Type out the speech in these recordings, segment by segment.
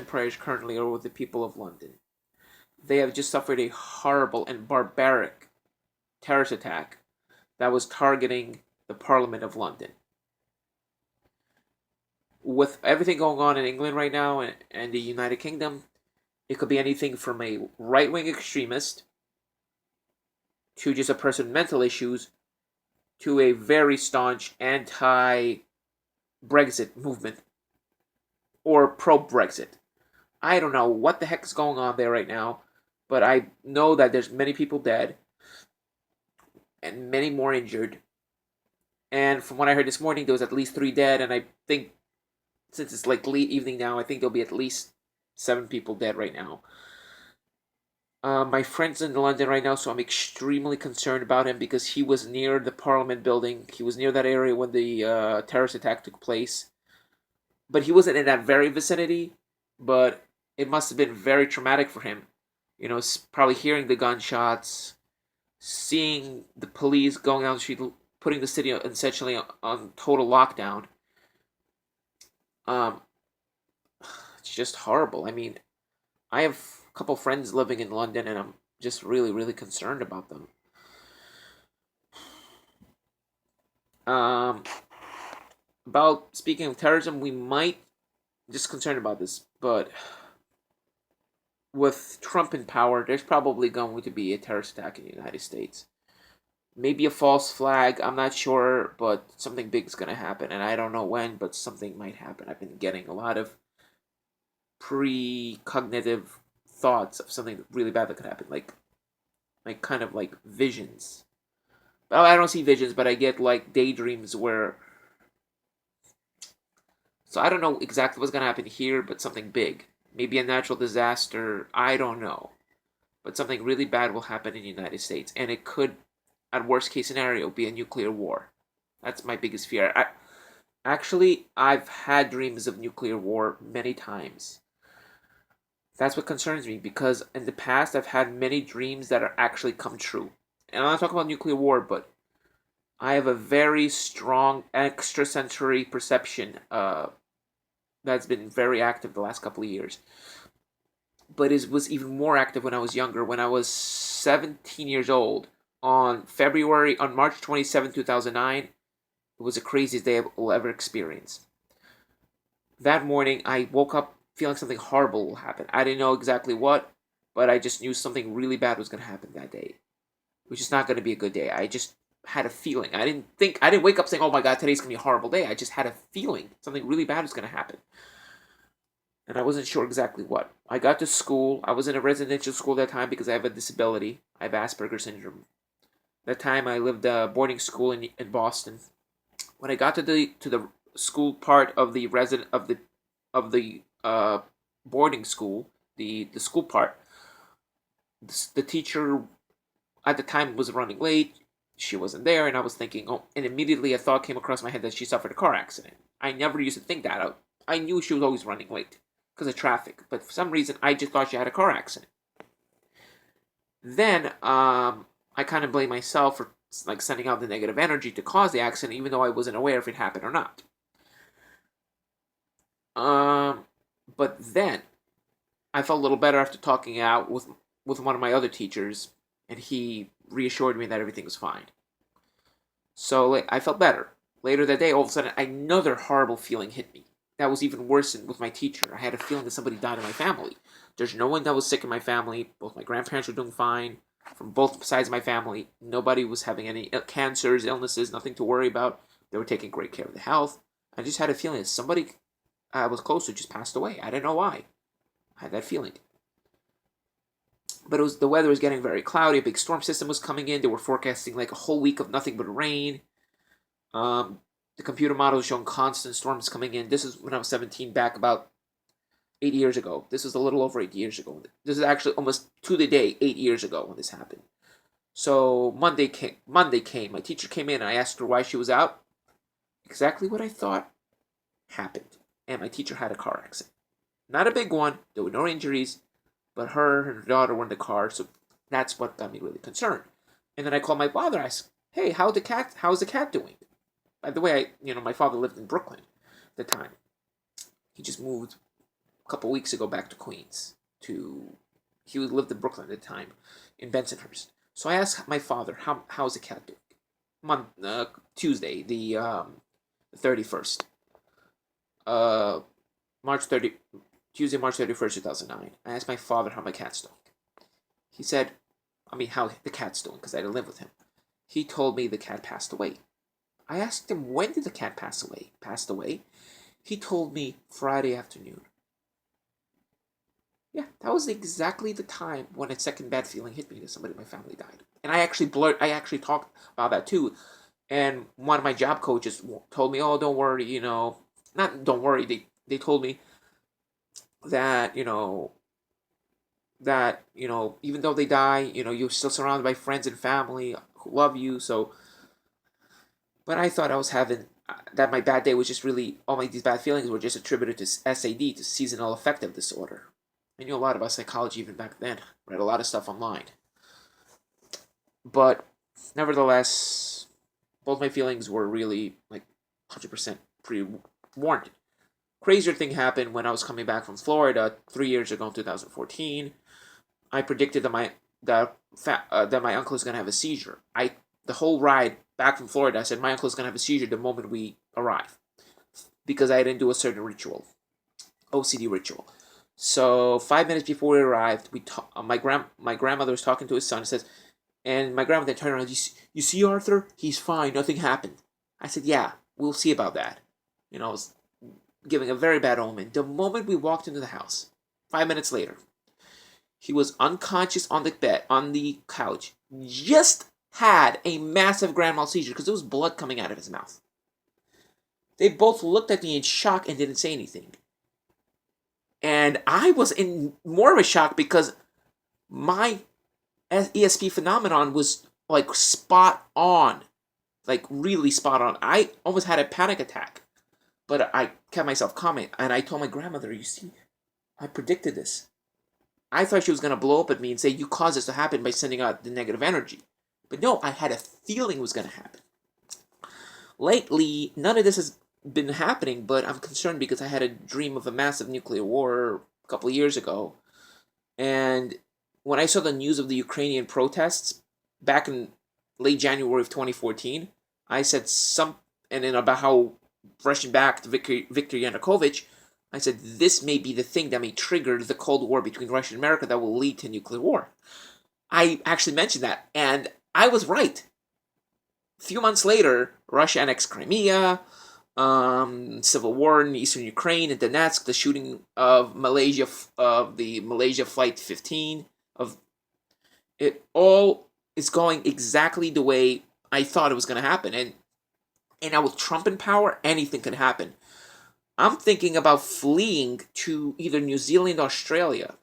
prayers currently are with the people of London. They have just suffered a horrible and barbaric terrorist attack that was targeting the Parliament of London. With everything going on in England right now and the United Kingdom, it could be anything from a right wing extremist to just a person with mental issues to a very staunch anti Brexit movement or pro Brexit. I don't know what the heck is going on there right now, but I know that there's many people dead and many more injured. And from what I heard this morning, there was at least 3 dead, and I think since it's like late evening now, I think there'll be at least 7 people dead right now. My friend's in London right now, so I'm extremely concerned about him because he was near the Parliament building. He was near that area when the terrorist attack took place. But he wasn't in that very vicinity, but it must have been very traumatic for him. Probably hearing the gunshots, seeing the police going down the street, putting the city essentially on total lockdown. Um, it's just horrible. I mean, I have a couple friends living in London, and I'm just really, really concerned about them. Um, about speaking of terrorism, we might just concerned about this, but with Trump in power, there's probably going to be a terrorist attack in the United States. Maybe a false flag, I'm not sure, but something big is going to happen, and I don't know when, but something might happen. I've been getting a lot of precognitive thoughts of something really bad that could happen, like kind of like visions. Well, I don't see visions, but I get like daydreams where. So I don't know exactly what's gonna happen here, but something big, maybe a natural disaster. I don't know, but something really bad will happen in the United States, and it could, at worst case scenario, be a nuclear war. That's my biggest fear. I've had dreams of nuclear war many times. That's what concerns me because in the past I've had many dreams that are actually come true. And I'm not talking about nuclear war, but I have a very strong extrasensory perception that's been very active the last couple of years. But it was even more active when I was younger. When I was 17 years old, on March 27, 2009, it was the craziest day I've ever experienced. That morning, I woke up feeling something horrible will happen. I didn't know exactly what, but I just knew something really bad was going to happen that day. It was just not going to be a good day. I just had a feeling. I didn't wake up saying, oh my God, today's going to be a horrible day. I just had a feeling something really bad was going to happen. And I wasn't sure exactly what. I got to school. I was in a residential school that time because I have a disability. I have Asperger's syndrome. That time I lived boarding school in Boston. When I got to the school part of the boarding school, the school part, the teacher at the time was running late. She wasn't there, and I was thinking, oh, and immediately a thought came across my head that she suffered a car accident. I never used to think that. I knew she was always running late because of traffic, but for some reason I just thought she had a car accident. Then I kind of blame myself for like sending out the negative energy to cause the accident, even though I wasn't aware if it happened or not. But then I felt a little better after talking out with one of my other teachers, and he reassured me that everything was fine. So like, I felt better. Later that day, all of a sudden, another horrible feeling hit me. That was even worse than with my teacher. I had a feeling that somebody died in my family. There's no one that was sick in my family. Both my grandparents were doing fine. From both sides of my family, nobody was having any cancers, illnesses, nothing to worry about. They were taking great care of the health. I just had a feeling that somebody I was close to just passed away. I didn't know why. I had that feeling. But the weather was getting very cloudy. A big storm system was coming in. They were forecasting like a whole week of nothing but rain. The computer model was showing constant storms coming in. This is when I was 17, back about 8 years ago. This is a little over 8 years ago. This is actually almost to the day 8 years ago when this happened. So Monday came. My teacher came in and I asked her why she was out. Exactly what I thought happened. And my teacher had a car accident. Not a big one. There were no injuries. But her and her daughter were in the car. So that's what got me really concerned. And then I called my father. I asked, hey, how's the cat doing? By the way, my father lived in Brooklyn at the time. He just moved couple weeks ago back to Queens. He lived in Brooklyn at the time, in Bensonhurst. So I asked my father, how's the cat doing? Tuesday, the 31st. Uh, March 30, Tuesday, March 31st, 2009. I asked my father how my cat's doing. He said, how the cat's doing, because I didn't live with him. He told me the cat passed away. I asked him, when did the cat pass away? Passed away? He told me Friday afternoon. Yeah, that was exactly the time when a second bad feeling hit me that somebody in my family died. And I actually talked about that too. And one of my job coaches told me, "Oh, don't worry, not don't worry." They told me that even though they die, you're still surrounded by friends and family who love you. So, but I thought I was having that my bad day was just really all these bad feelings were just attributed to SAD, to seasonal affective disorder. I knew a lot about psychology even back then. Read a lot of stuff online. But nevertheless, both my feelings were really 100% pre-warranted. Crazier thing happened when I was coming back from Florida 3 years ago in 2014. I predicted that my uncle is gonna have a seizure. The whole ride back from Florida, I said my uncle is gonna have a seizure the moment we arrive, because I didn't do a certain ritual, OCD ritual. So 5 minutes before we arrived, my grandmother was talking to his son. Says, and my grandmother turned around. You see Arthur? He's fine. Nothing happened. I said, yeah, we'll see about that. I was giving a very bad omen. The moment we walked into the house, 5 minutes later, he was unconscious on the bed, on the couch. Just had a massive grand mal seizure because there was blood coming out of his mouth. They both looked at me in shock and didn't say anything. And I was in more of a shock because my ESP phenomenon was spot on, really spot on. I almost had a panic attack, but I kept myself calm. And I told my grandmother, you see, I predicted this. I thought she was going to blow up at me and say, you caused this to happen by sending out the negative energy. But no, I had a feeling it was going to happen. Lately, none of this has been happening, but I'm concerned because I had a dream of a massive nuclear war a couple of years ago. And when I saw the news of the Ukrainian protests back in late January of 2014, I said and then about how rushing back to Viktor Yanukovych, I said this may be the thing that may trigger the Cold War between Russia and America that will lead to nuclear war. I actually mentioned that, and I was right. A few months later, Russia annexed Crimea, civil war in eastern Ukraine and Donetsk, the shooting of the Malaysia Flight 15, it all is going exactly the way I thought it was going to happen. And now with Trump in power, anything can happen. I'm thinking about fleeing to either New Zealand or Australia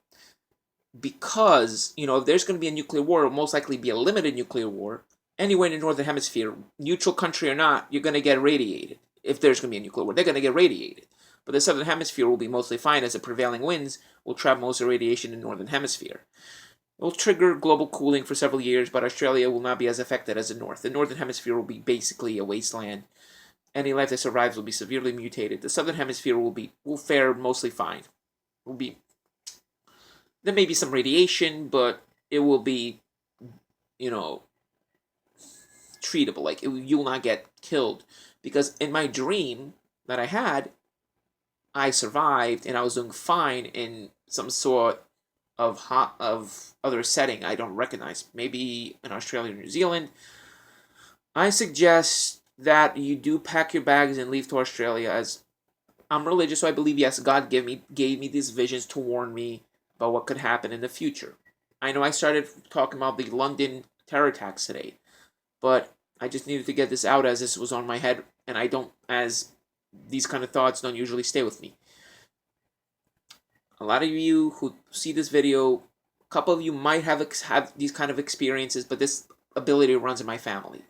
because, if there's going to be a nuclear war, it'll most likely be a limited nuclear war. Anywhere in the Northern Hemisphere, neutral country or not, you're going to get radiated. If there's going to be a nuclear war, they're going to get radiated. But the Southern Hemisphere will be mostly fine as the prevailing winds will trap most of the radiation in the Northern Hemisphere. It will trigger global cooling for several years, but Australia will not be as affected as the North. The Northern Hemisphere will be basically a wasteland. Any life that survives will be severely mutated. The Southern Hemisphere will fare mostly fine. There may be some radiation, but it will be, treatable. You will not get killed. Because in my dream that I had, I survived and I was doing fine in some sort of other setting I don't recognize. Maybe in Australia or New Zealand. I suggest that you do pack your bags and leave to Australia, as I'm religious, so I believe, yes, God gave me these visions to warn me about what could happen in the future. I know I started talking about the London terror attacks today, but I just needed to get this out as this was on my head, and as these kind of thoughts don't usually stay with me. A lot of you who see this video, a couple of you might have these kind of experiences, but this ability runs in my family.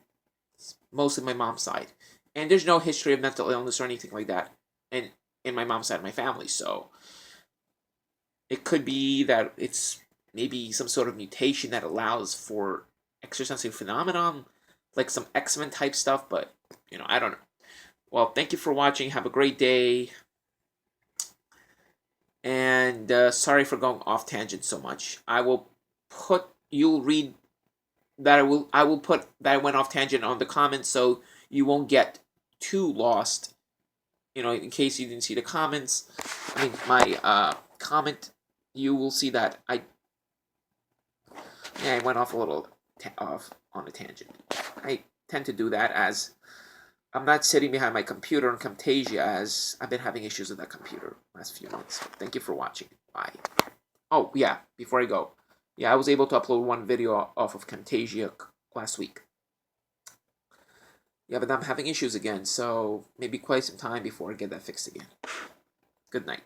It's mostly my mom's side. And there's no history of mental illness or anything like that in my mom's side of my family, so it could be that it's maybe some sort of mutation that allows for extrasensory phenomenon, like some X-Men type stuff, but, I don't know. Well, thank you for watching. Have a great day. And sorry for going off tangent so much. You'll read that I will put that I went off tangent on the comments, so you won't get too lost. In case you didn't see the comments, my comment, you will see that I went off a little off on a tangent. I tend to do that as I'm not sitting behind my computer on Camtasia, as I've been having issues with that computer last few months. Thank you for watching. Bye. Oh, yeah, before I go. Yeah, I was able to upload one video off of Camtasia last week. Yeah, but I'm having issues again, so maybe quite some time before I get that fixed again. Good night.